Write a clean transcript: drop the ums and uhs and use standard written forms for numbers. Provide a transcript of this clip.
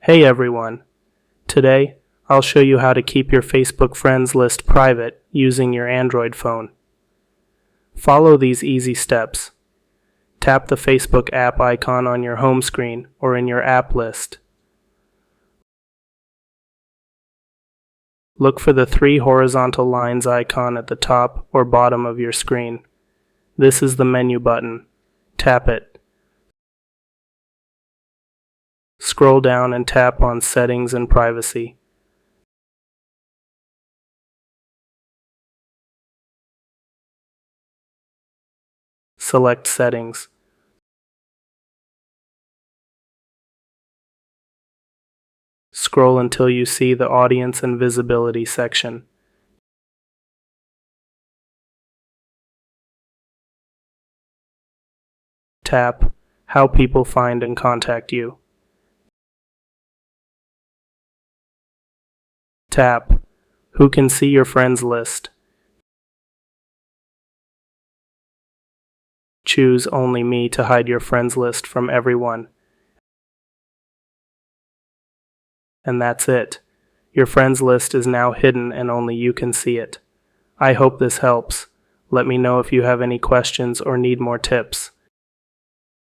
Hey everyone! Today, I'll show you how to keep your Facebook friends list private using your Android phone. Follow these easy steps. Tap the Facebook app icon on your home screen or in your app list. Look for the three horizontal lines icon at the top or bottom of your screen. This is the menu button. Tap it. Scroll down and tap on Settings and Privacy. Select Settings. Scroll until you see the Audience and Visibility section. Tap How People Find and Contact You. Tap Who Can See Your Friends List. Choose Only Me to hide your friends list from everyone. And that's it. Your friends list is now hidden and only you can see it. I hope this helps. Let me know if you have any questions or need more tips.